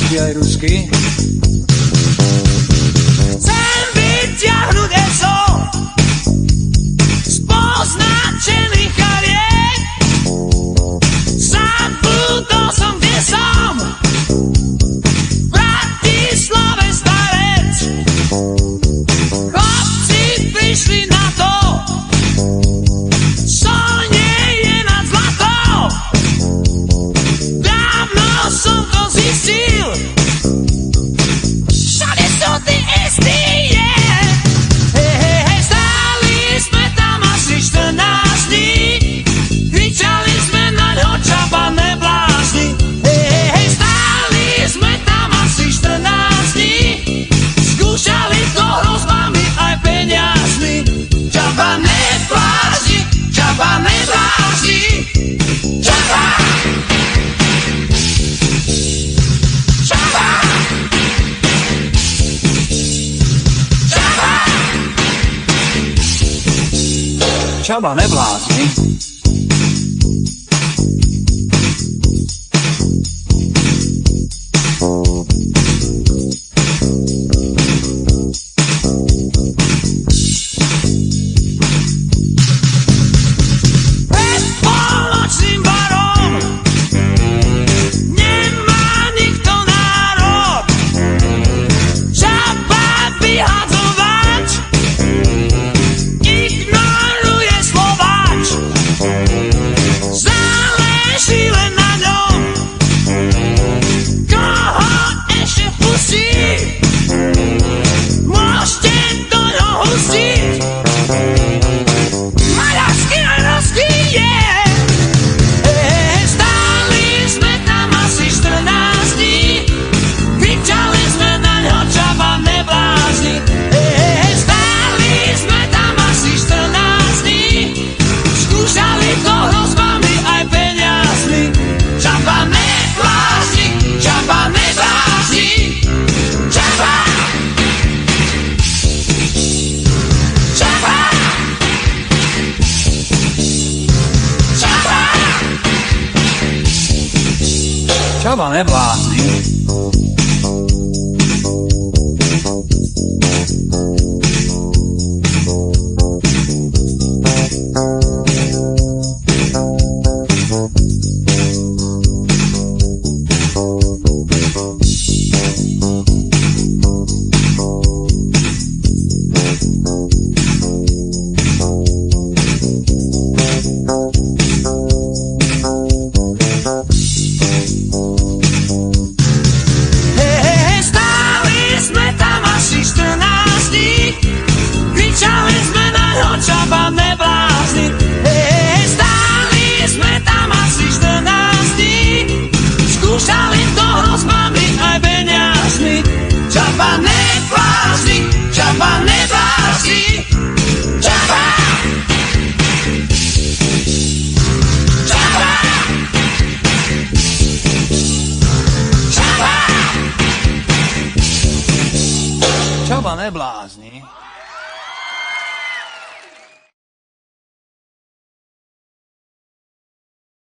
anglicky aj rusky. Chcem vyťahnuť ESO z poznačených kariet. Zabudol som, kde som, v Bratislave starec. Chlapci prišli na to, sol nie je nad zlato. Dávno som to zistil, všade sú tí istí, yeah. Hej, stáli sme tam asi 14 dní, kričali sme na ňo čabané blázni. Hej, stáli sme tam asi 14 dní, skúšali to hrozbami aj peniazmi. Čabané blázni, čabané blázni, čaba. Čaba neblázni. Pred polnočným barom nemá nikto nárok. Čaba vyhadzovač ignoruje slováč. Záleží len na ňom, koho ešte pustí. Môžete do ňo hustiť maďarsky a rusky, yeah. Stáli sme tam asi 14 dní, kričali sme na ňo čabané blázni. Stáli sme tam asi 14 dní, skúšali to hrozbami aj peniazmi. Čabané blázni, čabané blázni, čaba. Čaba. Čaba. Čaba neblázni. Stáli sme tam asi 14 dní, kričali sme na ňo čabané blázni. Stáli sme tam asi 14 dní, skúšali to hrozbami aj peniazmi. Čabané blázni, čabané blázni, čaba. Čaba. Čaba neblázni.